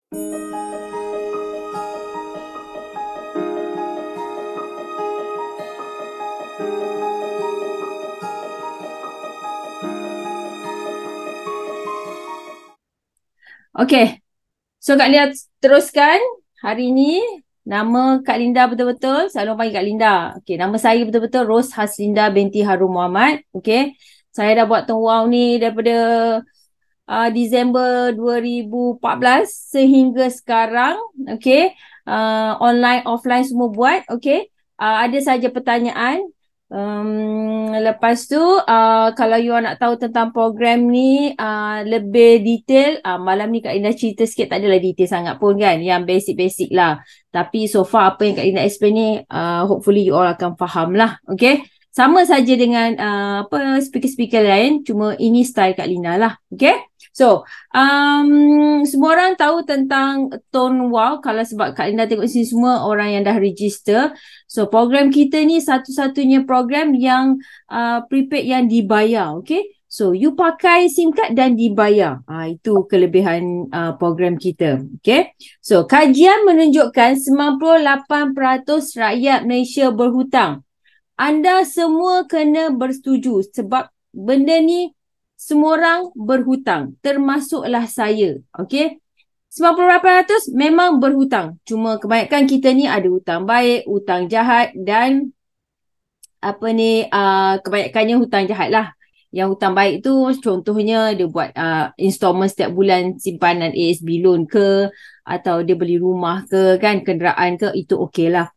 Okay, so Kak Lia teruskan hari ni. Nama Kak Linda betul-betul, selalu panggil Kak Linda. Okay, nama saya betul-betul Ros Haslinda binti Harun Muhammad. Okay, saya dah buat Tong Wow ni daripada Disember 2014 sehingga sekarang. Okay, online, offline semua buat. Okay, ada saja pertanyaan. Lepas tu kalau you nak tahu tentang program ni lebih detail, malam ni Kak Linda cerita sikit, tak adalah detail sangat pun kan, yang basic-basic lah, tapi so far apa yang Kak Linda explain ni hopefully you all akan faham lah. Okay, sama saja dengan speaker-speaker lain, cuma ini style Kak Linda lah. Okay, so semua orang tahu tentang Tone Wow kalau sebab Kak Linda tengok sini semua orang yang dah register. So program kita ni satu-satunya program yang prepaid yang dibayar. Okay, so you pakai SIM card dan dibayar. Itu kelebihan program kita. Okay, so kajian menunjukkan 98% rakyat Malaysia berhutang. Anda semua kena bersetuju sebab benda ni semua orang berhutang, termasuklah saya. Okay, 98% memang berhutang. Cuma kebanyakan kita ni ada hutang baik, hutang jahat dan kebanyakannya hutang jahat lah. Yang hutang baik tu contohnya dia buat installment setiap bulan simpanan ASB loan ke, atau dia beli rumah ke kan, kenderaan ke, itu okey lah.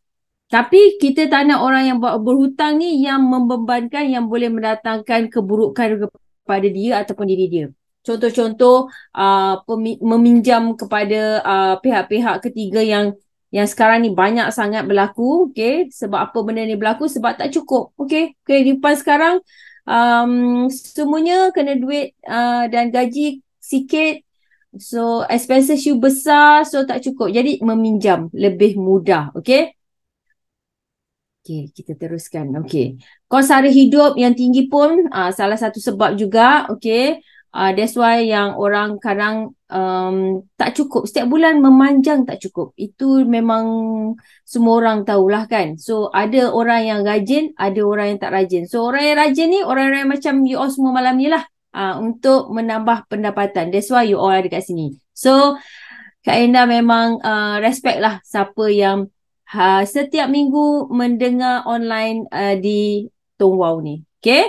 Tapi kita tak nak orang yang berhutang ni yang membebankan, yang boleh mendatangkan keburukan kepada dia ataupun diri dia. Contoh-contoh meminjam kepada pihak-pihak ketiga yang sekarang ni banyak sangat berlaku. Okay, sebab apa benda ni berlaku? Sebab tak cukup. Okay, kehidupan sekarang semuanya kena duit dan gaji sikit. So expenses you besar, so tak cukup. Jadi meminjam lebih mudah. Okay. Okay, kita teruskan. Okay, kos sara hidup yang tinggi pun salah satu sebab juga. Okay, that's why yang orang kadang tak cukup. Setiap bulan memanjang tak cukup. Itu memang semua orang tahulah kan. So ada orang yang rajin, ada orang yang tak rajin. So orang yang rajin ni, orang-orang macam you all semua malam ni lah, untuk menambah pendapatan. That's why you all ada kat sini. So Kak Endah memang respect lah siapa yang setiap minggu mendengar online di Tong Wow ni. Okay,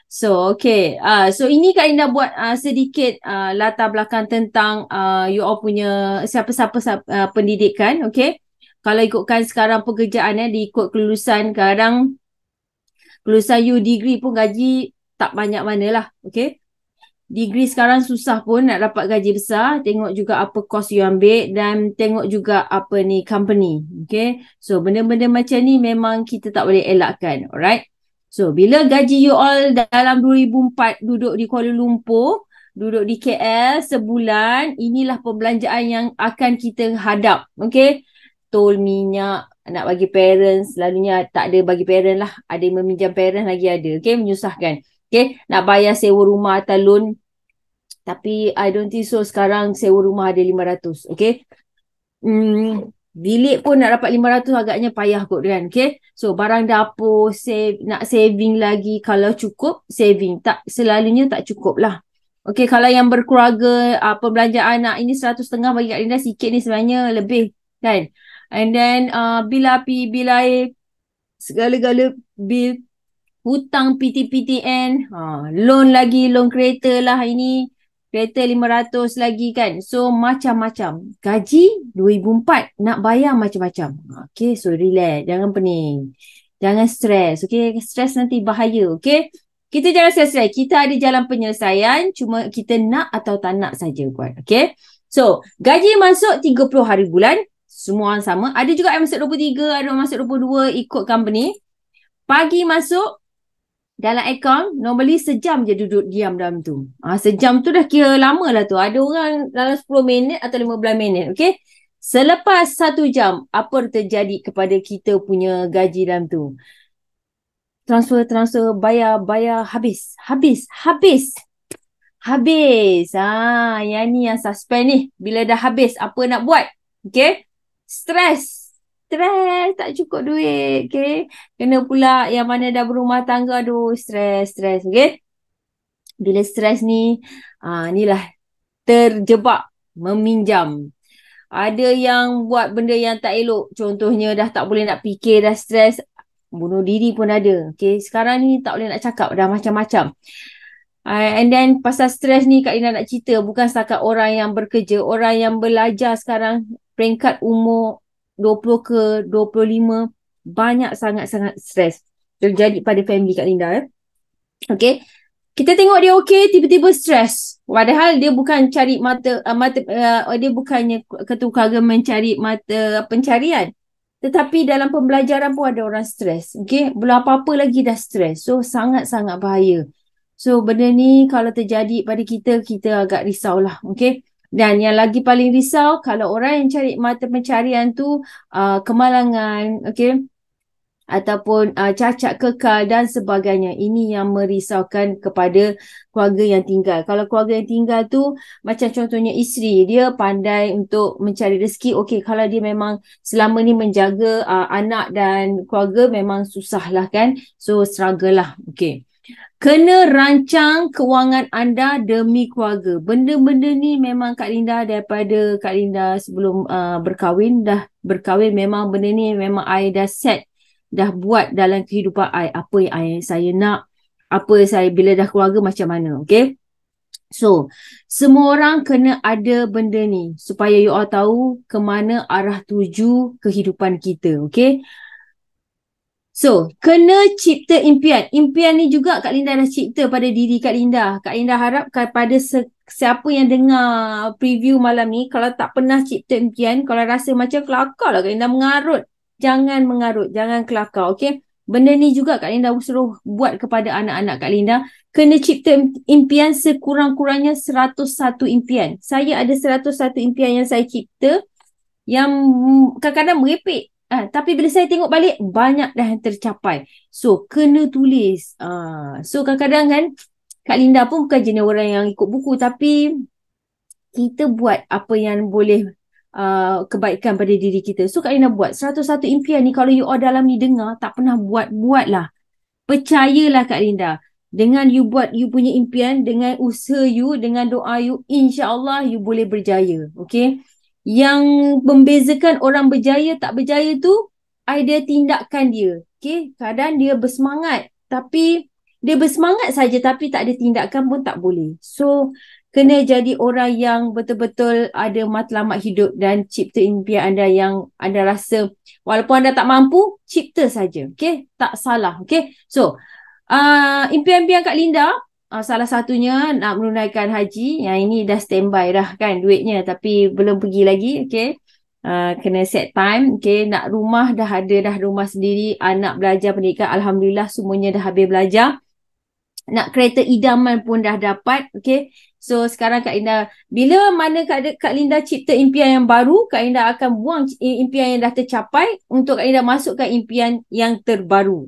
so so ini Kak Linda buat sedikit latar belakang tentang you all punya siapa-siapa pendidikan. Okay, kalau ikutkan sekarang pekerjaan diikut kelulusan, kadang kelulusan you degree pun gaji tak banyak mana lah. Okay, degree sekarang susah pun nak dapat gaji besar. Tengok juga apa course you ambil dan tengok juga apa ni company. Okay, so benda-benda macam ni memang kita tak boleh elakkan. Alright, so bila gaji you all dalam 2004 duduk di Kuala Lumpur, duduk di KL sebulan, inilah pembelanjaan yang akan kita hadap. Okay, tol, minyak, nak bagi parents, selalunya tak ada bagi parents lah, ada yang meminjam parents lagi ada. Okay, menyusahkan. Okay, nak bayar sewa rumah atau loan. Tapi I don't think so sekarang sewa rumah ada 500. Okay, bilik pun nak dapat 500 agaknya payah kot kan. Okay, so barang dapur, nak saving lagi. Kalau cukup saving, tak selalunya tak cukup lah. Okay, kalau yang berkeluarga, perbelanjaan nak ini 100.5 bagi Kak Linda sikit ni, sebenarnya lebih kan. And then bil api, bil air, segala-gala bil, hutang PTPTN, loan lagi, loan kereta lah, ini kereta 500 lagi kan. So macam-macam. Gaji 2004 nak bayar macam-macam. Okay, so relax, jangan pening, jangan stres. Okay, stres nanti bahaya. Okay, kita jangan stres. Kita ada jalan penyelesaian, cuma kita nak atau tak nak saja buat. Okay, so gaji masuk 30 hari bulan, semua orang sama. Ada juga yang masuk 23, ada yang masuk 22, ikut company. Pagi masuk dalam akaun, normally sejam je duduk diam dalam tu. Sejam tu dah kira lama lah tu. Ada orang dalam 10 minit atau 15 minit. Okay, selepas 1 jam, apa terjadi kepada kita punya gaji dalam tu? Transfer, bayar, habis. habis. Yang ni yang suspend ni. Bila dah habis, apa nak buat? Okay. Stres. Stres, tak cukup duit. Okay. Kena pula yang mana dah berumah tangga. Aduh, stres. Okay. Bila stres ni, inilah terjebak meminjam. Ada yang buat benda yang tak elok. Contohnya dah tak boleh nak fikir, dah stres. Bunuh diri pun ada. Okay. Sekarang ni tak boleh nak cakap. Dah macam-macam. And then pasal stres ni Kak Lina nak cerita. Bukan setakat orang yang bekerja. Orang yang belajar sekarang. Peringkat umur 20 ke 25. Banyak sangat-sangat stres. Terjadi pada family Kak Linda. Okay. Kita tengok dia okey, tiba-tiba stres. Padahal dia bukan cari dia bukannya ketua mencari mata pencarian. Tetapi dalam pembelajaran pun ada orang stres. Okey, belum apa-apa lagi dah stres. So sangat-sangat bahaya. So benda ni kalau terjadi pada kita, kita agak risaulah. Okey. Dan yang lagi paling risau kalau orang yang cari mata pencarian tu kemalangan, okey, ataupun cacat kekal dan sebagainya. Ini yang merisaukan kepada keluarga yang tinggal. Kalau keluarga yang tinggal tu macam contohnya isteri, dia pandai untuk mencari rezeki. Okey, kalau dia memang selama ni menjaga anak dan keluarga memang susah lah kan. So struggle lah. Okey. Kena rancang kewangan anda demi keluarga. Benda-benda ni memang Kak Linda daripada Kak Linda sebelum berkahwin, dah berkahwin memang benda ni memang I dah set, dah buat dalam kehidupan I. Apa yang saya nak, apa saya bila dah keluarga macam mana. Okay. So, semua orang kena ada benda ni supaya you all tahu ke mana arah tuju kehidupan kita. Okay. So, kena cipta impian. Impian ni juga Kak Linda dah cipta pada diri Kak Linda. Kak Linda harap kepada siapa yang dengar preview malam ni, kalau tak pernah cipta impian, kalau rasa macam kelakar lah Kak Linda mengarut. Jangan mengarut, jangan kelakar, okay? Benda ni juga Kak Linda suruh buat kepada anak-anak Kak Linda. Kena cipta impian sekurang-kurangnya 101 impian. Saya ada 101 impian yang saya cipta yang kadang-kadang merepek. Tapi bila saya tengok balik, banyak dah yang tercapai. So, kena tulis. So, kadang-kadang kan, Kak Linda pun bukan jenis orang yang ikut buku. Tapi, kita buat apa yang boleh kebaikan pada diri kita. So, Kak Linda buat 101 impian ni. Kalau you all dalam ni dengar, tak pernah buatlah. Percayalah Kak Linda. Dengan you buat you punya impian, dengan usaha you, dengan doa you, insya-Allah you boleh berjaya. Okay? Yang membezakan orang berjaya tak berjaya tu idea tindakan dia. Okay? Kadang dia bersemangat tapi dia bersemangat saja tapi tak ada tindakan pun tak boleh. So kena jadi orang yang betul-betul ada matlamat hidup dan cipta impian anda yang anda rasa walaupun anda tak mampu, cipta saja. Okay? Tak salah. Okay? So impian-impian Kak Linda, salah satunya nak menunaikan haji. Yang ini dah standby dah kan duitnya tapi belum pergi lagi. Okay. Kena set time. Okay. Nak rumah dah ada, dah rumah sendiri. Anak belajar pendidikan. Alhamdulillah semuanya dah habis belajar. Nak kereta idaman pun dah dapat. Okay. So sekarang Kak Linda, bila mana Kak Linda cipta impian yang baru, Kak Linda akan buang impian yang dah tercapai untuk Kak Linda masukkan impian yang terbaru.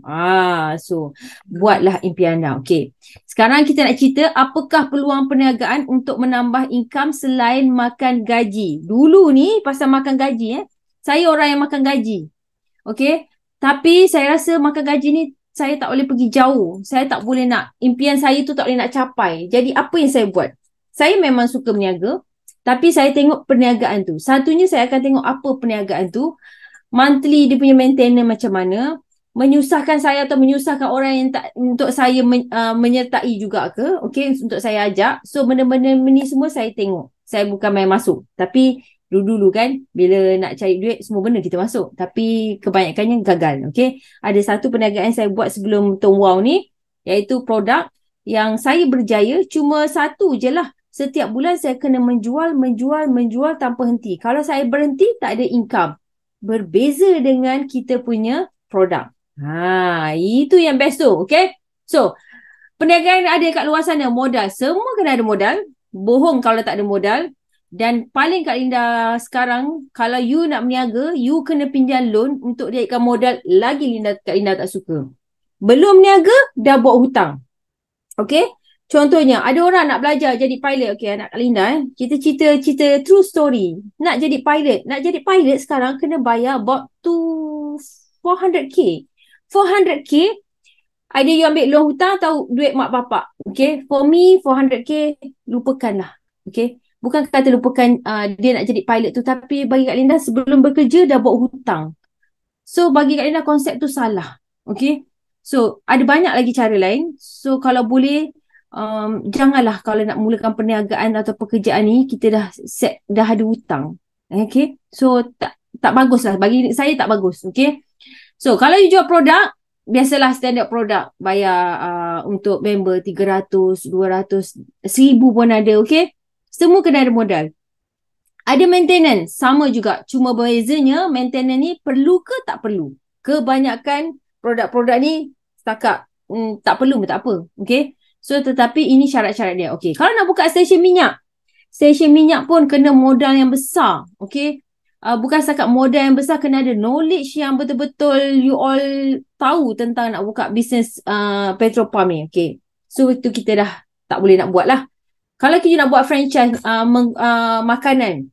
So buatlah impian anda. Okay. Sekarang kita nak cerita apakah peluang perniagaan untuk menambah income selain makan gaji. Dulu ni pasal makan gaji saya orang yang makan gaji. Okay. Tapi saya rasa makan gaji ni saya tak boleh pergi jauh. Saya tak boleh nak, impian saya tu tak boleh nak capai. Jadi apa yang saya buat? Saya memang suka berniaga, tapi saya tengok perniagaan tu. Satunya saya akan tengok apa perniagaan tu. Monthly dia punya maintenance macam mana. Menyusahkan saya atau menyusahkan orang yang tak, untuk saya menyertai juga ke. Okay, untuk saya ajak. So benda-benda ni semua saya tengok. Saya bukan main masuk. Tapi dulu-dulu kan, bila nak cari duit, semua benda kita masuk. Tapi kebanyakannya gagal. Okay. Ada satu perniagaan saya buat sebelum Tom Wow ni, iaitu produk yang saya berjaya cuma satu je lah. Setiap bulan saya kena menjual tanpa henti. Kalau saya berhenti, tak ada income. Berbeza dengan kita punya produk. Itu yang best tu. Okay. So, perniagaan ada kat luar sana, modal. Semua kena ada modal. Bohong kalau tak ada modal. Dan paling Kak Linda sekarang, kalau you nak berniaga, you kena pinjam loan untuk naikkan modal. Lagi Kak Linda tak suka. Belum niaga, dah buat hutang. Okay. Contohnya, ada orang nak belajar jadi pilot. Okay, anak Kak Linda Kita cerita true story. Nak jadi pilot. Nak jadi pilot sekarang kena bayar about to 400k. 400k, either you ambil loan hutang atau duit mak bapak. Okay, for me 400k lupakanlah. Okay, bukan kata lupakan dia nak jadi pilot tu, tapi bagi Kak Linda sebelum bekerja dah buat hutang. So bagi Kak Linda konsep tu salah. Okay, so ada banyak lagi cara lain. So kalau boleh, janganlah kalau nak mulakan perniagaan atau pekerjaan ni kita dah ada hutang. Okay, so tak bagus lah, bagi saya tak bagus. Okay, so kalau you jual produk, biasalah standard produk bayar untuk member 300, 200, 1000 pun ada. Okay, semua kena ada modal. Ada maintenance, sama juga. Cuma bezanya maintenance ni perlu ke tak perlu. Kebanyakan produk-produk ni setakat tak perlu pun tak apa. Okay, so tetapi ini syarat-syarat dia. Okay, kalau nak buka stesen minyak pun kena modal yang besar. Okay, bukan setakat modal yang besar, kena ada knowledge yang betul-betul you all tahu tentang nak buka bisnes petrol pump ni. Okay, so itu kita dah tak boleh nak buat lah. Kalau kita nak buat franchise makanan,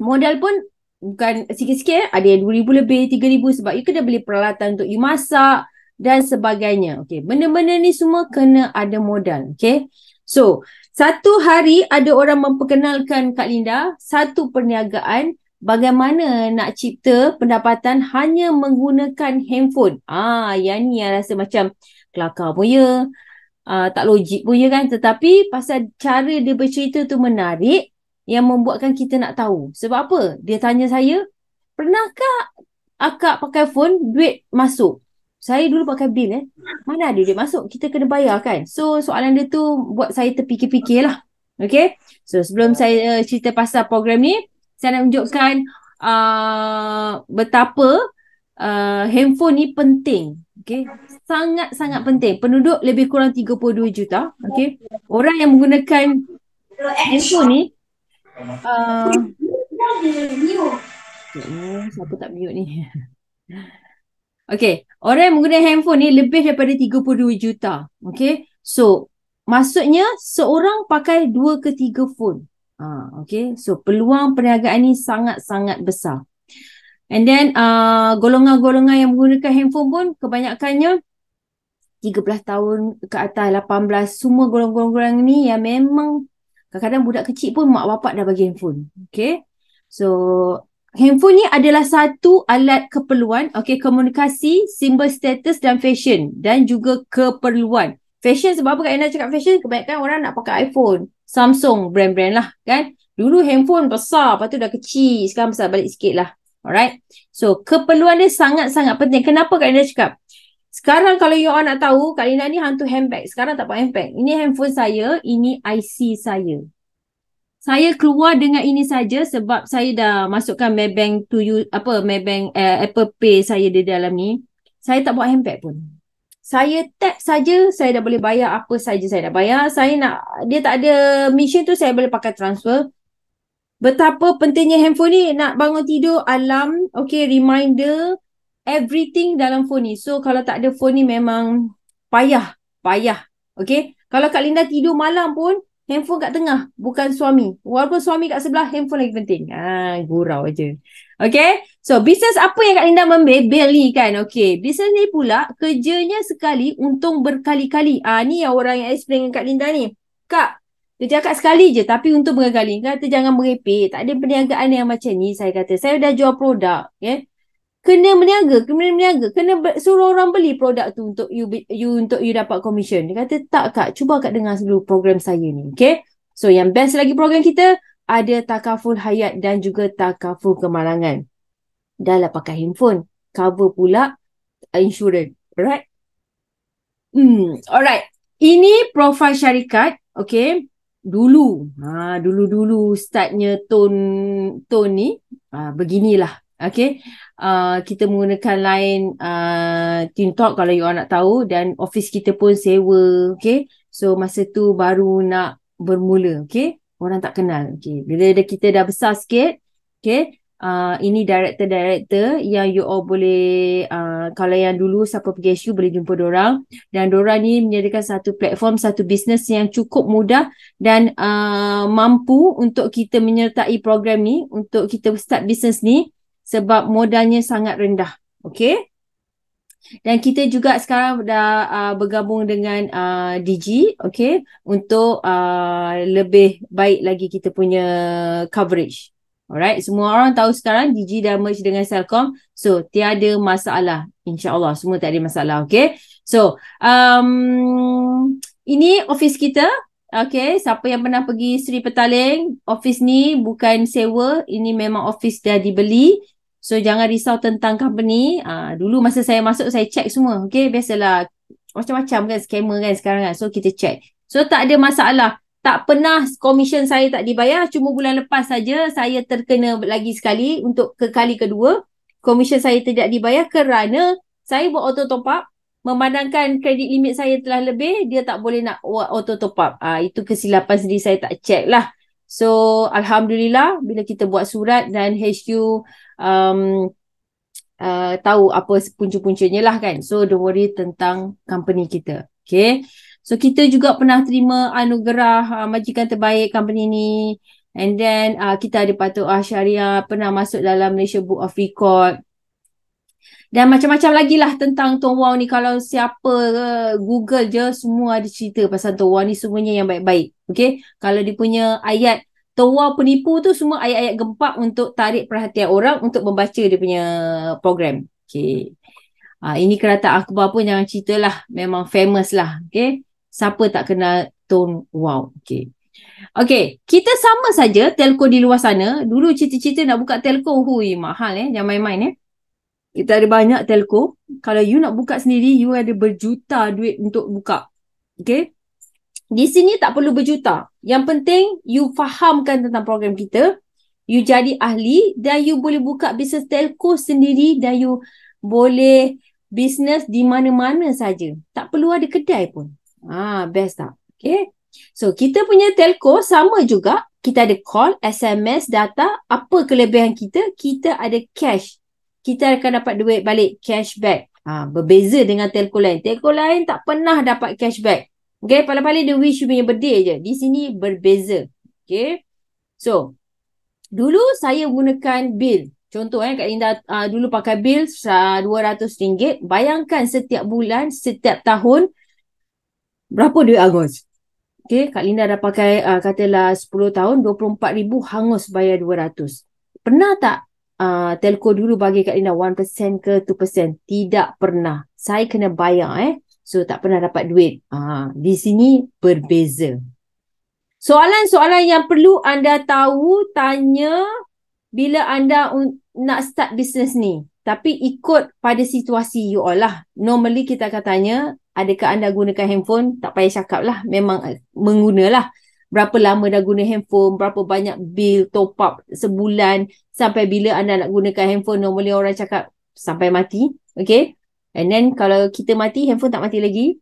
modal pun bukan sikit-sikit, ada yang 2,000 lebih, 3,000, sebab you kena beli peralatan untuk you masak dan sebagainya. Okay, benda-benda ni semua kena ada modal. Okay, so satu hari ada orang memperkenalkan Kak Linda satu perniagaan bagaimana nak cipta pendapatan hanya menggunakan handphone. Yang ni yang rasa macam kelakar pun ya, tak logik pun ya kan. Tetapi pasal cara dia bercerita tu menarik, yang membuatkan kita nak tahu. Sebab apa? Dia tanya saya, pernahkah akak pakai phone duit masuk? Saya dulu pakai bil mana ada duit masuk? Kita kena bayar kan? So soalan dia tu buat saya terfikir-fikir lah. Okay, so sebelum saya cerita pasal program ni, saya nak tunjukkan betapa handphone ni penting. Okay, sangat-sangat penting. Penduduk lebih kurang 32 juta. Okay, orang yang menggunakan handphone ni siapa tak mute ni? Okay, orang yang menggunakan handphone ni lebih daripada 32 juta. Okay, so maksudnya seorang pakai 2 ke 3 phone. Okay, so peluang perniagaan ni sangat-sangat besar. And then golongan-golongan yang menggunakan handphone pun kebanyakannya 13 tahun ke atas, 18, semua golongan-golongan ni yang memang kadang-kadang budak kecil pun mak bapak dah bagi handphone. Okay, so handphone ni adalah satu alat keperluan. Okay, komunikasi, simbol status dan fashion, dan juga keperluan. Fashion, sebab apa Kak Ina cakap fashion? Kebanyakan orang nak pakai iPhone, Samsung, brand-brand lah kan. Dulu handphone besar, lepas tu dah kecil, sekarang besar balik sikit lah. Alright, so keperluan dia sangat-sangat penting. Kenapa Kak Ina cakap? Sekarang kalau you all nak tahu, Kak Lina ni hantu handbag. Sekarang tak pakai handbag. Ini handphone saya, ini IC saya. Saya keluar dengan ini saja sebab saya dah masukkan Maybank to you, Maybank Apple Pay saya di dalam ni. Saya tak bawa handbag pun. Saya tap saja, saya dah boleh bayar apa saja saya dah bayar. Saya nak, dia tak ada mission tu, saya boleh pakai transfer. Betapa pentingnya handphone ni, nak bangun tidur, alarm, okay, reminder, everything dalam phone ni. So kalau tak ada phone ni memang payah. Okay, kalau Kak Linda tidur malam pun handphone kat tengah, bukan suami. Walaupun suami kat sebelah, handphone lagi penting. Gurau je. Okay, so bisnes apa yang Kak Linda membebel ni kan? Okay, bisnes ni pula kerjanya sekali, untung berkali-kali. Ni yang orang yang explain dengan Kak Linda ni. Kak, kerja akak sekali je tapi untung berkali-kali. Kata jangan merepek. Tak ada perniagaan yang macam ni. Saya kata, saya dah jual produk. Okay? Kena berniaga. Kena suruh orang beli produk tu untuk you dapat commission. Dia kata, tak Kak, cuba Kak dengar dulu program saya ni. Okay? So yang best lagi program kita, ada takaful hayat dan juga takaful kemalangan. Dah lah pakai handphone. Cover pula insurans. Alright? Alright. Ini profil syarikat. Okay? Dulu startnya tone ni beginilah. Okay, kita menggunakan line TeamTalk kalau you all nak tahu, dan office kita pun sewa. Okay, so masa tu baru nak bermula. Okay, orang tak kenal. Okay, bila kita dah besar sikit, okay, ini director-director yang you all boleh, kalau yang dulu siapa pergi SU boleh jumpa dorang. Dan dorang ni menyediakan satu platform, satu bisnes yang cukup mudah dan mampu untuk kita menyertai program ni, untuk kita start bisnes ni sebab modalnya sangat rendah. Okay? Dan kita juga sekarang dah bergabung dengan Digi, okay, untuk lebih baik lagi kita punya coverage. Alright, semua orang tahu sekarang Digi dah merge dengan Celcom, so tiada masalah. InsyaAllah semua tak ada masalah, okay. So, ini office kita. Okay, siapa yang pernah pergi Sri Petaling, office ni bukan sewa, ini memang office dah dibeli. So, jangan risau tentang company. Dulu masa saya masuk, saya check semua. Okay, biasalah. Macam-macam kan, scammer kan sekarang kan. So, kita check. So, tak ada masalah. Tak pernah komisen saya tak dibayar. Cuma bulan lepas saja saya terkena lagi sekali untuk ke kali kedua. Komisen saya tidak dibayar kerana saya buat auto top up. Memandangkan kredit limit saya telah lebih, dia tak boleh nak buat auto top up. Itu kesilapan sendiri, saya tak check lah. So, Alhamdulillah bila kita buat surat dan HQ tahu apa punca-puncanya lah kan. So, don't worry tentang company kita. Okay. So, kita juga pernah terima anugerah majikan terbaik company ni. And then, kita ada Patut Syariah, pernah masuk dalam Malaysia Book of Record. Dan macam-macam lagi lah tentang Tuan Wong ni. Kalau siapa Google je, semua ada cerita pasal Tuan Wong ni, semuanya yang baik-baik. Okay. Kalau dia punya ayat Tuan Wong penipu tu semua ayat-ayat gempak untuk tarik perhatian orang untuk membaca dia punya program. Okay. Ini Kereta Akhbar pun jangan cerita lah. Memang famous lah. Okay. Siapa tak kenal Tuan Wong. Okay. Okay. Kita sama saja telco di luar sana. Dulu cita-cita nak buka telco. Hui, mahal jangan main-main Kita ada banyak telco. Kalau you nak buka sendiri, you ada berjuta duit untuk buka. Okay. Di sini tak perlu berjuta. Yang penting, you fahamkan tentang program kita. You jadi ahli dan you boleh buka bisnes telco sendiri dan you boleh bisnes di mana-mana saja. Tak perlu ada kedai pun. Best tak? Okay. So, kita punya telco sama juga. Kita ada call, SMS, data. Apa kelebihan kita? Kita ada cash. Kita akan dapat duit balik, cashback. Berbeza dengan telco lain. Telco lain tak pernah dapat cashback. Okay, paling-paling dia wish you punya birthday je. Di sini berbeza. Okay. So, dulu saya gunakan bil. Contoh Kak Linda dulu pakai bil RM200. Bayangkan setiap bulan, setiap tahun, berapa duit hangus? Okay, Kak Linda dah pakai katalah 10 tahun, RM24,000 hangus bayar RM200. Pernah tak telco dulu bagi Kak Linda 1% ke 2%? Tidak pernah. Saya kena bayar So, tak pernah dapat duit. Di sini berbeza. Soalan-soalan yang perlu anda tahu, tanya bila anda nak start bisnes ni. Tapi ikut pada situasi you all lah. Normally kita akan tanya, adakah anda gunakan handphone? Tak payah cakap lah. Memang menggunalah. Berapa lama dah guna handphone? Berapa banyak bil top up sebulan? Sampai bila anda nak gunakan handphone? Normally orang cakap sampai mati. Okay. And then kalau kita mati, handphone tak mati lagi.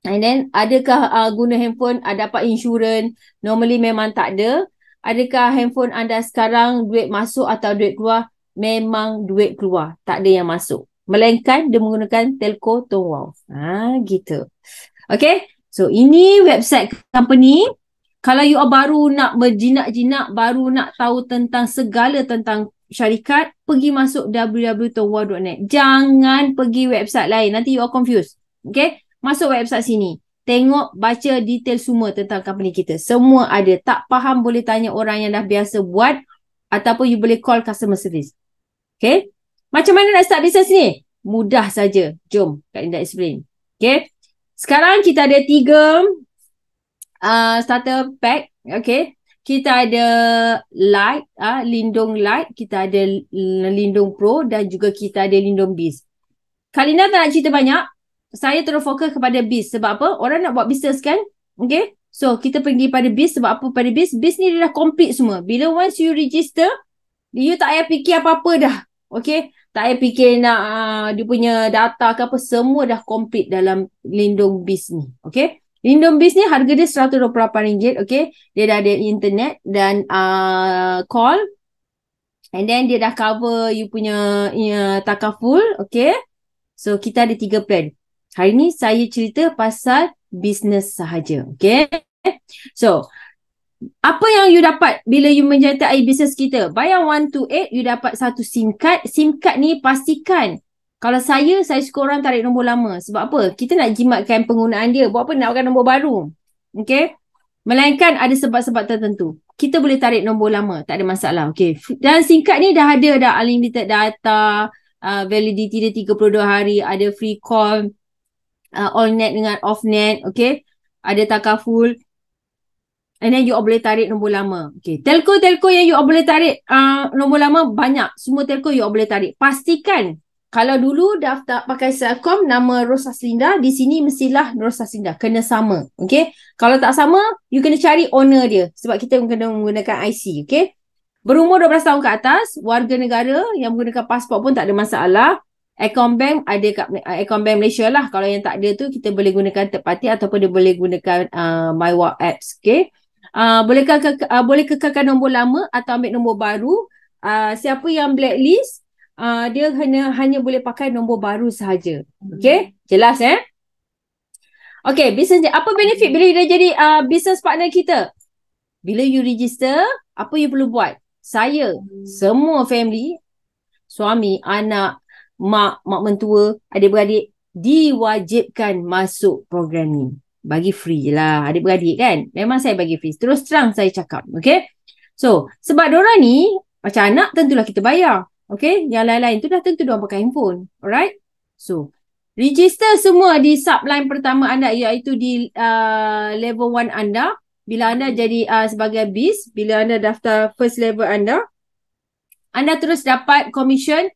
And then adakah guna handphone dapat insurans? Normally memang tak ada. Adakah handphone anda sekarang duit masuk atau duit keluar? Memang duit keluar. Tak ada yang masuk. Melainkan dia menggunakan telco Tuan Wong. Gitu. Okay. So ini website company. Kalau you baru nak berjinak-jinak, baru nak tahu tentang segala tentang syarikat, pergi masuk www.tuanwong.net. Jangan pergi website lain. Nanti you all confused. Okay? Masuk website sini. Tengok, baca detail semua tentang company kita. Semua ada. Tak faham boleh tanya orang yang dah biasa buat ataupun you boleh call customer service. Okay? Macam mana nak start business ni? Mudah saja. Jom, Kak Linda explain. Okay? Sekarang kita ada 3 starter pack. Okay? Kita ada Lite, Lindung Lite, kita ada Lindung Pro dan juga kita ada Lindung Biz. Kak Linda tak nak cerita banyak. Saya terus fokus kepada Biz. Sebab apa? Orang nak buat bisnes kan? Okay? So, kita pergi pada Biz. Sebab apa pada Biz? Biz ni dia dah complete semua. Bila once you register, you tak payah fikir apa-apa dah. Okay? Tak payah fikir nak dia punya data ke apa. Semua dah complete dalam Lindung Biz ni. Okay? Lindung Biz ni harga dia RM128, okay? Dia dah ada internet dan call. And then dia dah cover you punya takaful. Okay. So kita ada 3 plan. Hari ni saya cerita pasal business sahaja. Okay. So apa yang you dapat bila you menyertai bisnes kita? Bayar 128, you dapat satu SIM card. SIM card ni pastikan. Kalau saya suka orang tarik nombor lama. Sebab apa? Kita nak jimatkan penggunaan dia. Buat apa nak pakai nombor baru? Okay? Melainkan ada sebab-sebab tertentu. Kita boleh tarik nombor lama. Tak ada masalah. Okay. Dan SIM card ni dah ada dah unlimited data. Validity dia 32 hari. Ada free call. All net dengan off net. Okay? Ada takaful. And then you all boleh tarik nombor lama. Okay. Telco yang you all boleh tarik nombor lama banyak. Semua telco you all boleh tarik. Pastikan kalau dulu daftar pakai Celcom nama Rosaslinda, di sini mestilah Rosaslinda. Kena sama. Okay. Kalau tak sama, you kena cari owner dia. Sebab kita kena menggunakan IC. Okay. Berumur 12 tahun ke atas, warga negara yang menggunakan pasport pun tak ada masalah. Ecobank ada kat Ecobank Malaysia lah. Kalau yang tak ada tu, kita boleh gunakan third party ataupun dia boleh gunakan MyWalk apps. Okay. Boleh kekalkan nombor lama atau ambil nombor baru. Siapa yang blacklist, dia hanya boleh pakai nombor baru sahaja. Okay, jelas Okay, business apa benefit bila dia jadi business partner kita? Bila you register, apa you perlu buat? Saya, semua family, suami, anak, mak mentua, adik-beradik diwajibkan masuk program ni. Bagi free je lah. Adik-beradik kan. Memang saya bagi free. Terus terang saya cakap. Okay. So, sebab diorang ni, macam anak tentulah kita bayar. Okay. Yang lain-lain tu dah tentu diorang pakai handphone. Alright. So, register semua di subline pertama anda, iaitu di level 1 anda. Bila anda jadi sebagai BIS, bila anda daftar first level anda terus dapat commission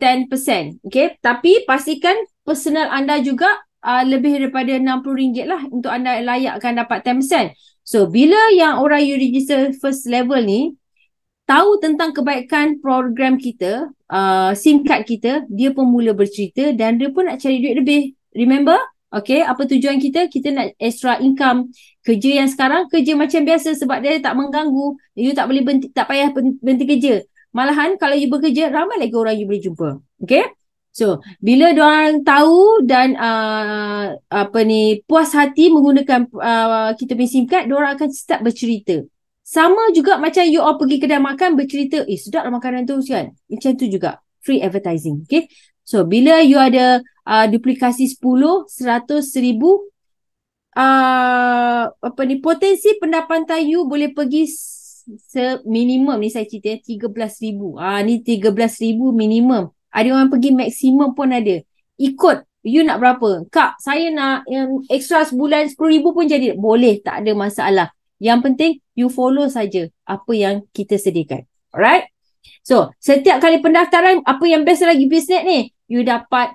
10%. Okay. Tapi pastikan personal anda juga lebih daripada RM60 lah untuk anda layakkan dapat 10%. So, bila yang orang you register first level ni tahu tentang kebaikan program kita, SIM card kita, dia pun mula bercerita dan dia pun nak cari duit lebih. Remember? Okay, apa tujuan kita? Kita nak extra income. Kerja yang sekarang, kerja macam biasa sebab dia tak mengganggu. You tak boleh tak payah berhenti kerja. Malahan kalau you bekerja, ramai lagi orang you boleh jumpa. Okay? So, bila diorang tahu dan puas hati menggunakan kita punya SIM card, diorang akan start bercerita. Sama juga macam you all pergi kedai makan bercerita, sedaplah makanan tu kan. Macam tu juga. Free advertising. Okay. So, bila you ada duplikasi 10, 100, 1000, potensi pendapatan you boleh pergi minimum ni saya cerita 13,000. Ni 13,000 minimum. Ada orang pergi maksimum pun ada. Ikut. You nak berapa? Kak, saya nak yang extra sebulan 10,000 pun jadi. Boleh. Tak ada masalah. Yang penting, you follow saja apa yang kita sediakan. Alright? So, setiap kali pendaftaran, apa yang best lagi bisnes ni? You dapat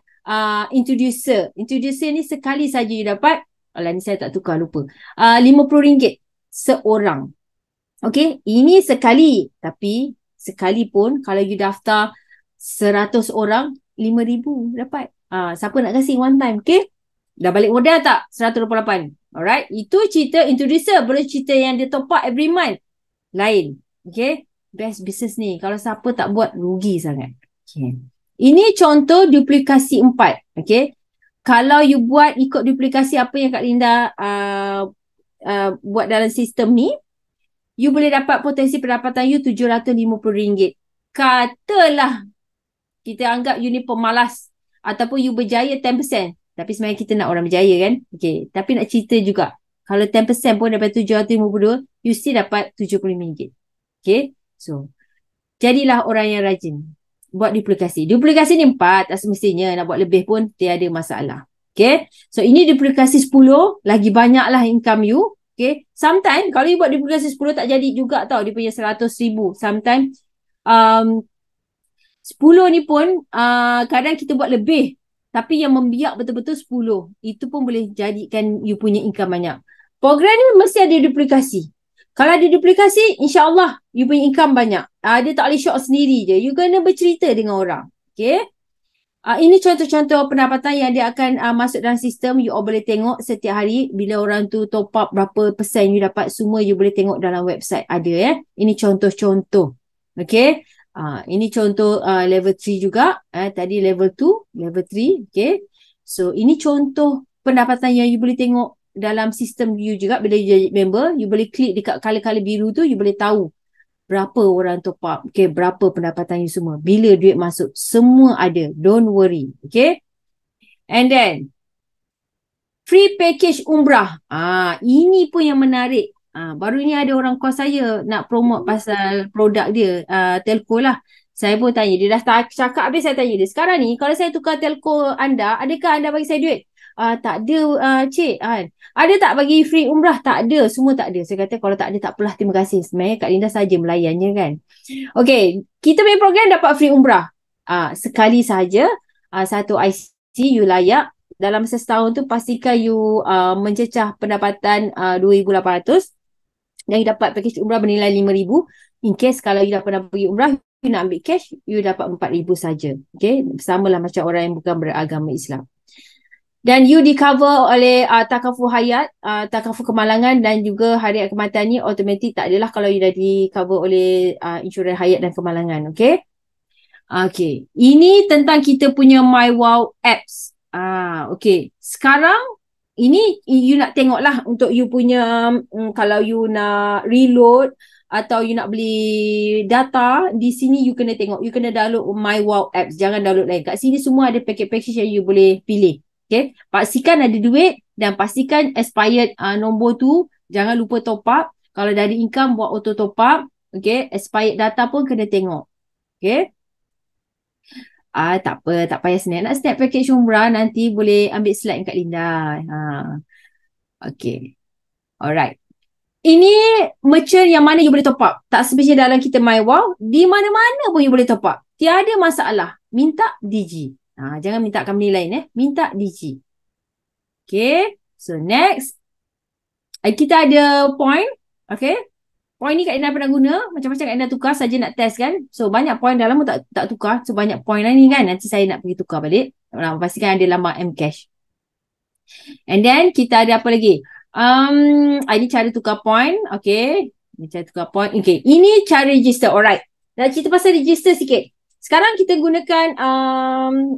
introducer. Introducer ni sekali saja you dapat. Alah, ni saya tak tukar, lupa. RM50 seorang. Okay? Ini sekali. Tapi, sekalipun kalau you daftar 100 orang, 5,000 dapat. Siapa nak kasih one time, okay? Dah balik modal tak? 128. Alright? Itu cerita introducer. Boleh cerita yang dia top up every month. Lain. Okay? Best business ni. Kalau siapa tak buat, rugi sangat. Okay. Ini contoh duplikasi 4. Okay? Kalau you buat ikut duplikasi apa yang Kak Linda buat dalam sistem ni, you boleh dapat potensi pendapatan you RM750. Katalah kita anggap you ni pemalas ataupun you berjaya 10%. Tapi sebenarnya kita nak orang berjaya kan. Okay. Tapi nak cerita juga. Kalau 10% pun daripada 752, you still dapat RM75. Okay. So, jadilah orang yang rajin. Buat duplikasi. Duplikasi ni 4. Tak semestinya nak buat lebih pun tiada masalah. Okay. So, ini duplikasi 10. Lagi banyaklah income you. Okay. Sometimes, kalau you buat duplikasi 10 tak jadi juga tau. Dia punya 100,000. Sometimes, 10 ni pun kadang kita buat lebih. Tapi yang membiak betul-betul 10. Itu pun boleh jadikan you punya income banyak. Program ni mesti ada duplikasi. Kalau ada duplikasi, insyaAllah you punya income banyak. Dia tak boleh shock sendiri je. You kena bercerita dengan orang. Okay. Ini contoh-contoh pendapatan yang dia akan masuk dalam sistem. You all boleh tengok setiap hari. Bila orang tu top up berapa persen you dapat. Semua you boleh tengok dalam website. Ada Ini contoh-contoh. Okay. Ini contoh level 3 juga. Tadi level 2, level 3. Okay. So, ini contoh pendapatan yang you boleh tengok dalam sistem you juga. Bila you jadi member, you boleh klik dekat color-color biru tu, you boleh tahu berapa orang top up. Okay, berapa pendapatan you semua. Bila duit masuk, semua ada. Don't worry. Okay. And then, free package umrah. Ini pun yang menarik. Baru ni ada orang call saya nak promote pasal produk dia, telco lah. Saya pun tanya, dia dah cakap habis saya tanya dia. Sekarang ni, kalau saya tukar telco anda, adakah anda bagi saya duit? Tak ada, cik. Ada tak bagi free umrah? Tak ada, semua tak ada. Saya kata kalau tak ada, tak apalah, terima kasih. Sebenarnya Kak Linda saja melayannya kan. Okay, kita punya program dapat free umrah. Sekali saja, satu IC you layak. Dalam masa setahun tu pastikan you mencecah pendapatan 2,800 dan you dapat package umrah bernilai 5,000. In case kalau you dah pernah pergi umrah, you nak ambil cash, you dapat 4,000 saja. Okay, samalah macam orang yang bukan beragama Islam. Dan you di cover oleh takaful hayat, takaful kemalangan dan juga harian kematian ni automatik tak adalah kalau you dah di cover oleh insurans hayat dan kemalangan. Okay. Okay. Ini tentang kita punya MyWow apps. Okay. Sekarang ini you nak tengok lah untuk you punya kalau you nak reload atau you nak beli data, di sini you kena tengok, you kena download MyWow apps, jangan download lain. Kat sini semua ada package yang you boleh pilih. Okay, pastikan ada duit dan pastikan expired nombor tu, jangan lupa top up. Kalau dah ada income, buat auto top up. Okay, expired data pun kena tengok. Okay. Tak apa, tak payah snap. Nak snap package umrah, nanti boleh ambil slide kat Linda. Okay. Alright. Ini merchant yang mana you boleh top up. Tak semestinya dalam kita MyWow. Di mana-mana pun you boleh top up. Tiada masalah. Minta Digi. Jangan minta company lain. Minta Digi. Okay. So next. Kita ada point. Okay. Point ni Kak Ina pernah guna. Macam-macam Kak Ina tukar saja nak test kan. So banyak point dalam pun tak tukar. So banyak point lah ni kan. Nanti saya nak pergi tukar balik. Pastikan ada lambang Mcash. And then kita ada apa lagi? Ini cara tukar point. Okay. Ini cara tukar point. Okay. Ini cara register. Alright. Nak cerita pasal register sikit. Sekarang kita gunakan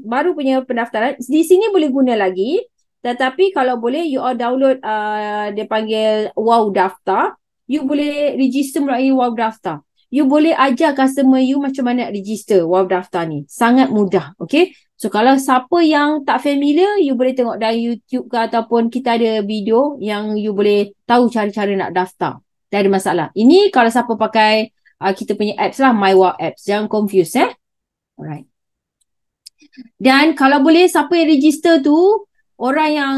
baru punya pendaftaran. Di sini boleh guna lagi. Tetapi kalau boleh you all download dia panggil Wow Daftar. You boleh register melalui Wow Daftar. You boleh ajar customer you macam mana register Wow Daftar ni. Sangat mudah. Okay. So kalau siapa yang tak familiar, you boleh tengok dalam YouTube ke ataupun kita ada video yang you boleh tahu cara-cara nak daftar. Tak ada masalah. Ini kalau siapa pakai kita punya apps lah, MyWow apps. Jangan confuse Alright. Dan kalau boleh siapa yang register tu, orang yang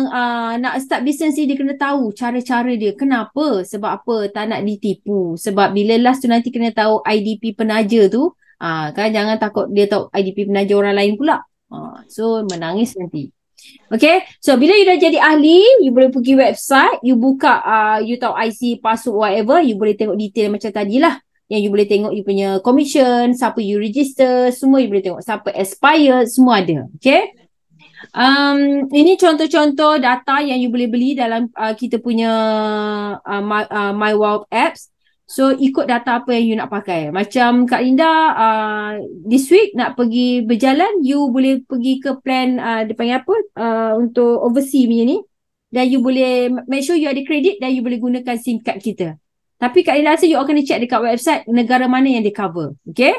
nak start business ni dia kena tahu cara-cara dia. Kenapa? Sebab apa? Tak nak ditipu. Sebab bila last tu nanti kena tahu IDP penaja tu, kan jangan takut dia tahu IDP penaja orang lain pula. So menangis nanti. Okay. So bila you dah jadi ahli, you boleh pergi website, you buka, you tahu IC, password, whatever, you boleh tengok detail macam tadilah. Yang you boleh tengok you punya commission, siapa you register, semua you boleh tengok. Siapa expired, semua ada. Okay. Ini contoh-contoh data yang you boleh beli dalam kita punya MyWow apps. So ikut data apa yang you nak pakai. Macam Kak Linda this week nak pergi berjalan, you boleh pergi ke plan dia panggil apa untuk overseas punya ni. Dan you boleh make sure you ada kredit dan you boleh gunakan SIM card kita. Tapi Kak Linda rasa you all kena check dekat website negara mana yang dia cover. Okay.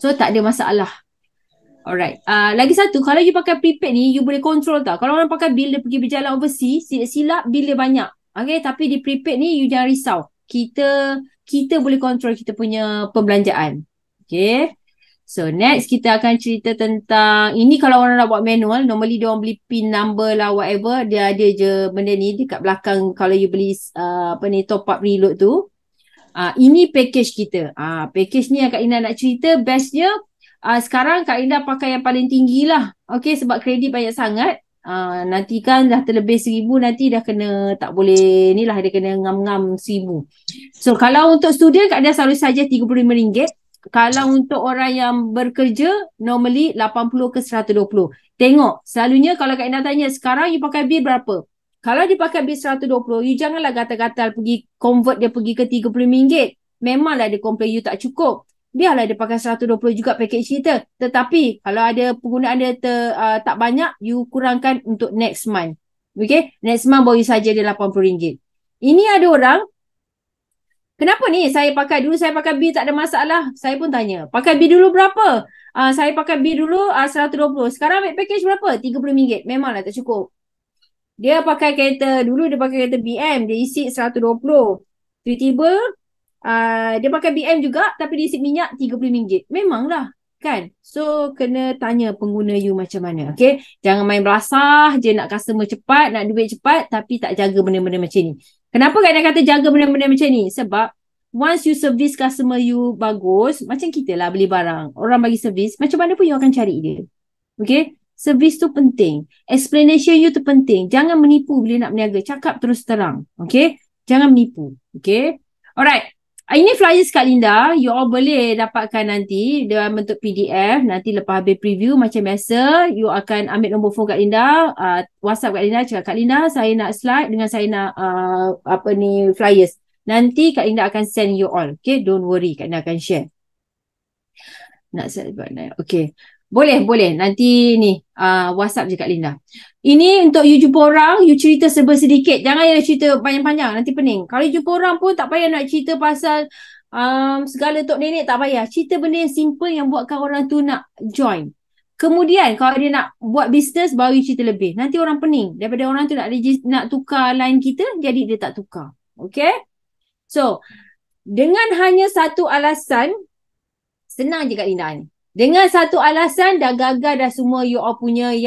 So tak ada masalah. Alright. Lagi satu, kalau you pakai prepaid ni, you boleh control tau. Kalau orang pakai bil dia pergi berjalan overseas, silap bil dia banyak. Okay, tapi di prepaid ni, you jangan risau. Kita boleh control kita punya pembelanjaan. Okay. So, next kita akan cerita tentang, ini kalau orang nak buat manual, normally dia orang beli PIN number lah, whatever. Dia ada je benda ni dekat belakang kalau you beli top up reload tu. Ini package kita. Package ni yang Kak Ina nak cerita, bestnya. Sekarang Kak Linda pakai yang paling tinggi lah. Okay, sebab kredit banyak sangat. Nanti kan dah terlebih 1,000, nanti dah kena, tak boleh ni lah, dia kena ngam-ngam 1,000. So kalau untuk student Kak Linda selalu saja RM35. Kalau untuk orang yang bekerja, normally 80 ke 120. Tengok, selalunya kalau Kak Linda tanya, sekarang you pakai bil berapa? Kalau dia pakai bil 120, you janganlah gatal-gatal pergi convert dia pergi ke RM30. Memanglah dia komplain you tak cukup. biarlah dia pakai 120 juga package kita. Tetapi kalau ada penggunaan dia tak banyak, you kurangkan untuk next month. Okay? Next month baru saja dia RM80. Ini ada orang, kenapa ni saya pakai B tak ada masalah. Saya pun tanya, pakai B dulu berapa? Saya pakai B dulu 120. Sekarang ambil package berapa? RM30. Memanglah tak cukup. Dia pakai kereta, dulu dia pakai kereta BM, dia isi 120. Tiba-tiba dia pakai BM juga tapi dia isi minyak RM30. Memanglah kan. So kena tanya pengguna you macam mana. Okay. Jangan main belasah je nak customer cepat, nak duit cepat tapi tak jaga benda-benda macam ni. Kenapa Kak nak kata jaga benda-benda macam ni? Sebab once you service customer you bagus, macam kita lah beli barang. Orang bagi service, macam mana pun you akan cari dia. Okay. Service tu penting. Explanation you tu penting. Jangan menipu bila nak berniaga. Cakap terus terang. Okay. Jangan menipu. Okay. Alright. Ini flyers Kak Linda, you all boleh dapatkan nanti dalam bentuk PDF. Nanti lepas habis preview macam biasa, you akan ambil nombor phone Kak Linda, WhatsApp Kak Linda, cakap Kak Linda, saya nak slide dengan saya nak flyers. Nanti Kak Linda akan send you all. Okay, don't worry, Kak Linda akan share. Nak slide buat naik. Okay. Boleh. Nanti ni WhatsApp je Kak Linda. Ini untuk you jumpa orang, you cerita serba sedikit. Jangan you cerita panjang-panjang, nanti pening. Kalau you jumpa orang pun tak payah nak cerita pasal segala tok nenek, tak payah. Cerita benda yang simple yang buatkan orang tu nak join. Kemudian kalau dia nak buat bisnes, baru you cerita lebih. Nanti orang pening. Daripada orang tu nak tukar line kita, jadi dia tak tukar. Okay? So, dengan hanya satu alasan, senang je Kak Linda ni. Dengan satu alasan dah gagal dah semua you all punya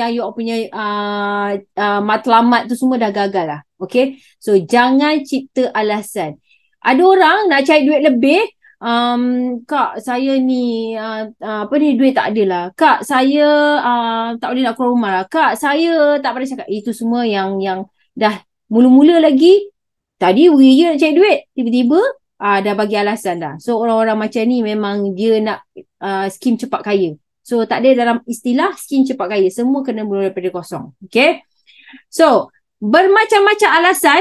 matlamat tu semua dah gagal lah. Okay. So jangan cipta alasan. Ada orang nak cari duit lebih. Kak saya ni duit tak ada lah. Kak saya tak boleh nak keluar rumah lah. Kak saya tak boleh cakap. Itu semua yang dah mula-mula lagi. Tadi je nak cari duit. Tiba-tiba dah bagi alasan dah. So orang-orang macam ni memang dia nak skim cepat kaya. So tak ada dalam istilah skim cepat kaya. Semua kena mula daripada kosong. Okay. So bermacam-macam alasan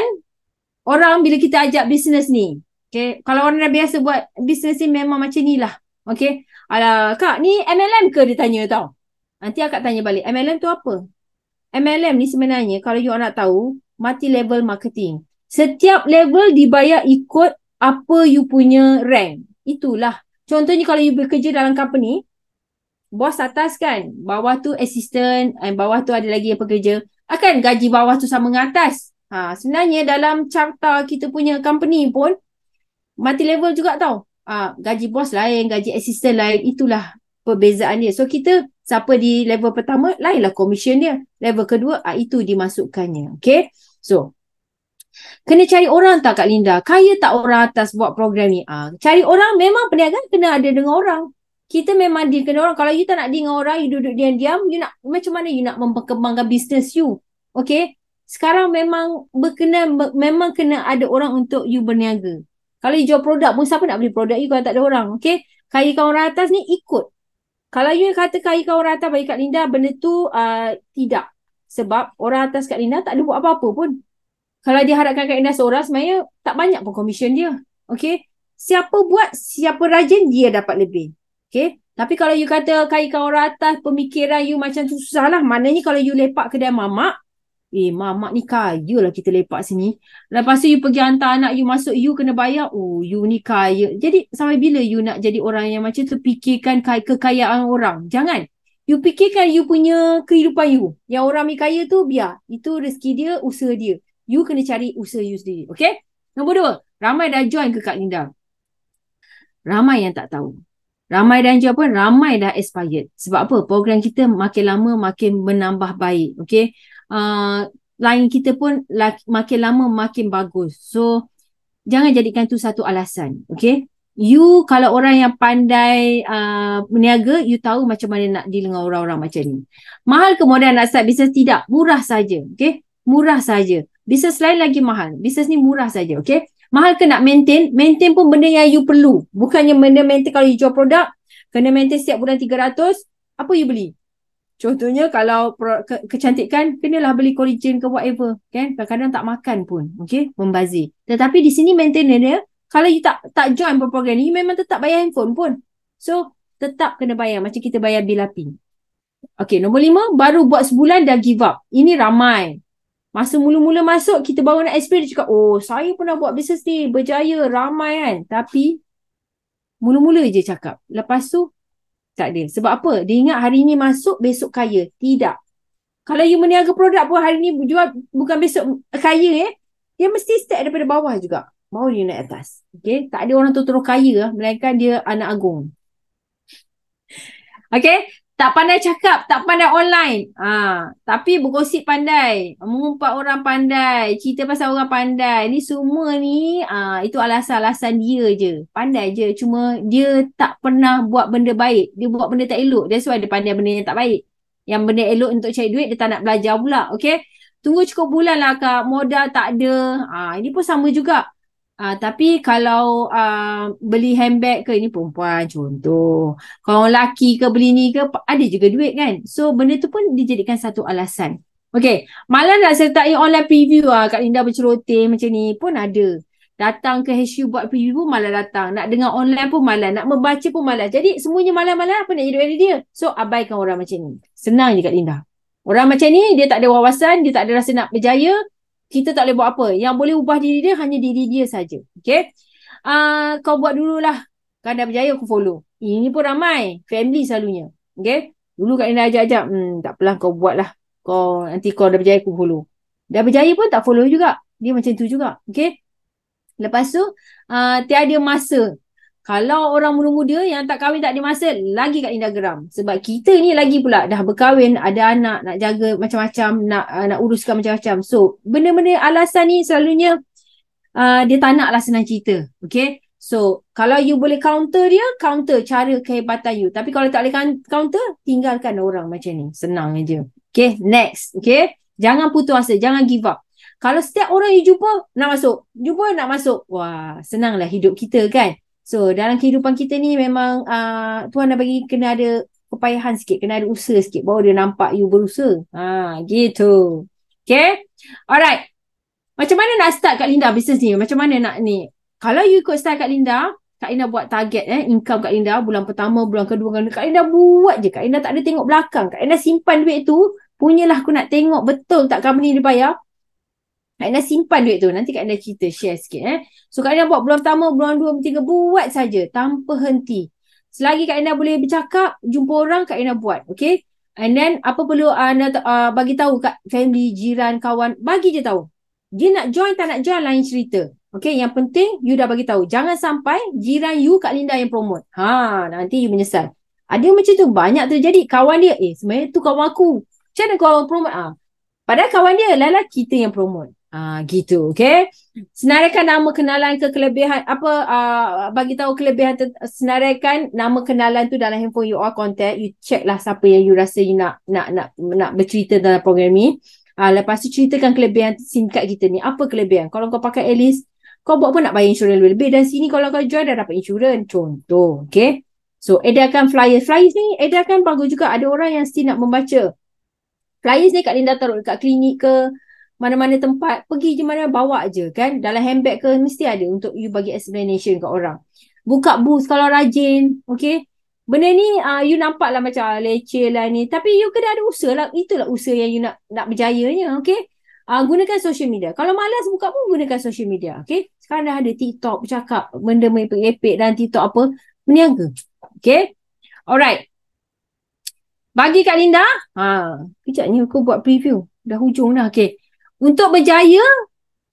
orang bila kita ajak bisnes ni. Okay. Kalau orang dah biasa buat bisnes ni memang macam ni lah. Okay. Alah Kak ni MLM ke dia tanya tau. Nanti akak tanya balik. MLM tu apa? MLM ni sebenarnya kalau you nak tahu multi level marketing. Setiap level dibayar ikut apa you punya rank. Itulah. Contohnya kalau you bekerja dalam company, bos atas kan, bawah tu assistant, and bawah tu ada lagi yang pekerja. Akan gaji bawah tu sama dengan atas. Sebenarnya dalam carta kita punya company pun, multi level juga tau. Gaji bos lain, gaji assistant lain. Itulah perbezaan dia. So kita, siapa di level pertama, lainlah commission dia. Level kedua, itu dimasukkannya. Okay. So, kena cari orang tak Kak Linda? Kaya tak orang atas buat program ni? Cari orang memang perniagaan kena ada dengan orang. Kita memang deal dengan orang. Kalau you tak nak deal dengan orang, you duduk diam-diam, you nak macam mana you nak memperkembangkan bisnes you? Okay? Sekarang memang memang kena ada orang untuk you berniaga. Kalau you jual produk pun, siapa nak beli produk you kalau tak ada orang? Okay? Kayakan orang atas ni ikut. Kalau you kata kayakan orang atas bagi Kak Linda, benda tu tidak. Sebab orang atas Kak Linda tak ada buat apa-apa pun. Kalau dia harapkan Kak Linda seorang, sebenarnya tak banyak pun komisen dia. Okay. Siapa buat, siapa rajin, dia dapat lebih. Okay. Tapi kalau you kata kayakan orang atas, pemikiran you macam tu susah lah. Maknanya kalau you lepak kedai mamak, mamak ni kaya lah kita lepak sini. Lepas tu you pergi hantar anak you masuk, you kena bayar. Oh, you ni kaya. Jadi sampai bila you nak jadi orang yang macam tu, fikirkan kekayaan orang? Jangan. You fikirkan you punya kehidupan you. Yang orang ni kaya tu, biar. Itu rezeki dia, usaha dia. You kena cari usaha you sendiri. Okay? Nombor 2. Ramai dah join ke Kak Linda? Ramai yang tak tahu. Ramai dan join pun ramai dah expired. Sebab apa? Program kita makin lama makin menambah baik. Okay? Line kita pun makin lama makin bagus. So, jangan jadikan tu satu alasan. Okay? You kalau orang yang pandai berniaga, you tahu macam mana nak deal dengan orang-orang macam ni. Mahal ke modal nak start bisnes? Tidak. Murah saja. Okay? Murah saja. Bisnes lain lagi mahal. Bisnes ni murah saja. Okay? Mahal ke nak maintain? Maintain pun benda yang you perlu. Bukannya benda maintain kalau you jual produk, kena maintain setiap bulan 300. Apa you beli? Contohnya kalau kecantikan, kenalah beli collagen ke whatever. Kan? Kadang-kadang tak makan pun. Okay? Membazir. Tetapi di sini maintenance dia, kalau you tak join program ni, you memang tetap bayar handphone pun. So, tetap kena bayar. Macam kita bayar bil api. Okay, nombor 5, baru buat sebulan dah give up. Ini ramai. Masa mula-mula masuk, kita baru nak explain, dia cakap, oh, saya pernah buat bisnes ni, berjaya, ramai kan. Tapi, mula-mula je cakap. Lepas tu, tak ada. Sebab apa? Dia ingat hari ni masuk, besok kaya. Tidak. Kalau you meniaga produk pun hari ni jual, bukan besok kaya dia mesti start daripada bawah juga. Baru dia naik atas. Okay? Tak ada orang tu terus kaya, melainkan dia anak agung. Okay? Tak pandai cakap, tak pandai online. Tapi bergosip pandai. Mengumpat orang pandai. Cerita pasal orang pandai. Ni semua ni, itu alasan-alasan dia je. Pandai je. Cuma dia tak pernah buat benda baik. Dia buat benda tak elok. That's why dia pandai benda yang tak baik. Yang benda elok untuk cari duit, dia tak nak belajar pula. Okay? Tunggu cukup bulan lah kak. Modal tak ada. Ini pun sama juga. Tapi kalau beli handbag ke, ini perempuan contoh. Kalau lelaki ke beli ni ke, ada juga duit kan. So benda tu pun dijadikan satu alasan. Okay, malah nak sertai online preview Kak Linda berceloteh macam ni pun ada. Datang ke HU buat preview pun malah datang. Nak dengar online pun malah. Nak membaca pun malah. Jadi semuanya malah-malah apa nak jadi duit dia. So abaikan orang macam ni. Senang je Kak Linda. Orang macam ni dia tak ada wawasan, dia tak ada rasa nak berjaya. Kita tak boleh buat apa. Yang boleh ubah diri dia hanya diri dia saja. Okay. Kau buat dululah. Kau dah berjaya aku follow. Ini pun ramai. Family selalunya. Okay. Dulu Kak Linda ajak-ajak. Tak apalah kau buat lah. Nanti kau dah berjaya aku follow. Dah berjaya pun tak follow juga. Dia macam tu juga. Okay. Lepas tu. Tiada masa. Kalau orang muda-muda yang tak kahwin tak ada masa, lagi Kak Linda geram. Sebab kita ni lagi pula dah berkahwin, ada anak, nak jaga macam-macam, nak uruskan macam-macam. So, benda-benda alasan ni selalunya dia tak nak lah senang cerita. Okay? So, kalau you boleh counter dia, counter cara kehebatan you. Tapi kalau tak boleh counter, tinggalkan orang macam ni. Senang je. Okay? Next. Okay? Jangan putus asa. Jangan give up. Kalau setiap orang you jumpa, nak masuk. Jumpa, nak masuk. Wah, senanglah hidup kita kan? So, dalam kehidupan kita ni memang Tuhan dah bagi kena ada kepayahan sikit. Kena ada usaha sikit. Baru dia nampak you berusaha. Gitu. Okay? Alright. Macam mana nak start Kak Linda bisnes ni? Macam mana nak ni? Kalau you ikut style Kak Linda buat target income Kak Linda bulan pertama, bulan kedua. Kak Linda buat je. Kak Linda tak ada tengok belakang. Kak Linda simpan duit tu. Punyalah aku nak tengok betul tak company dia bayar. Kak Linda simpan duit tu. Nanti Kak Linda cerita, share sikit. So Kak Linda buat bulan pertama, bulan 2, bulan 3. Buat saja tanpa henti. Selagi Kak Linda boleh bercakap, jumpa orang, Kak Linda buat. Okay? And then apa perlu bagi tahu kat family, jiran, kawan. Bagi je tahu. Dia nak join tak nak join lain cerita. Okay? Yang penting you dah bagi tahu. Jangan sampai jiran you Kak Linda yang promote. Nanti you menyesal. Ada macam tu. Banyak terjadi. Kawan dia, sebenarnya tu kawan aku. Macam mana kau promote? Padahal kawan dia, lala kita yang promote. Gitu, okay? Senaraikan nama kenalan ke kelebihan bagi tahu kelebihan senaraikan nama kenalan tu dalam handphone you all contact. You check lah siapa yang you rasa you nak bercerita dalam program ni. Lepas tu ceritakan kelebihan SIM card kita ni. Apa kelebihan? Kalau kau pakai Alice, kau buat apa nak bayar insurans lebih. Dan sini kalau kau join dah dapat insurans. Contoh, okay? So, edarkan flyers. Flyers ni edarkan bagus juga. Ada orang yang still nak membaca. Flyers ni Kak Linda taruh dekat klinik ke, mana-mana tempat, pergi je mana, bawa je kan. Dalam handbag ke, mesti ada untuk you bagi explanation kat orang. Buka booth kalau rajin, okay. Benda ni you nampak lah macam leceh lah ni. Tapi you kena ada usaha lah. Itulah usaha yang you nak berjayanya, okay. Gunakan social media. Kalau malas buka pun gunakan social media, okay. Sekarang dah ada TikTok, bercakap, benda merepek-repek dan TikTok apa, meniaga. Okay. Alright. Bagi Kak Linda, kejap ni aku buat preview. Dah hujung dah, okay. Untuk berjaya,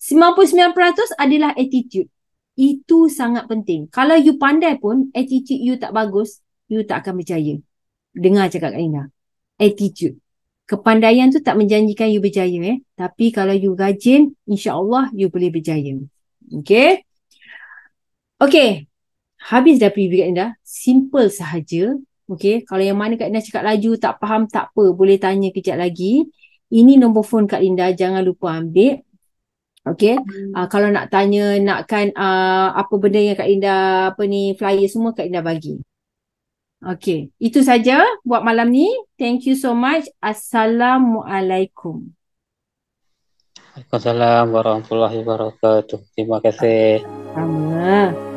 99% adalah attitude. Itu sangat penting. Kalau you pandai pun, attitude you tak bagus, you tak akan berjaya. Dengar cakap Kak Linda. Attitude. Kepandaian tu tak menjanjikan you berjaya. Tapi kalau you rajin, insya-Allah you boleh berjaya. Okay? Okay. Habis dah preview Kak Linda. Simple sahaja. Okay? Kalau yang mana Kak Linda cakap laju, tak faham, tak apa. Boleh tanya kejap lagi. Ini nombor phone Kak Linda, jangan lupa ambil. Okay. Kalau nak tanya, nakkan apa benda yang Kak Linda, flyer semua Kak Linda bagi. Okay. Itu saja buat malam ni. Thank you so much. Assalamualaikum. Waalaikumsalam warahmatullahi wabarakatuh. Terima kasih. Sama.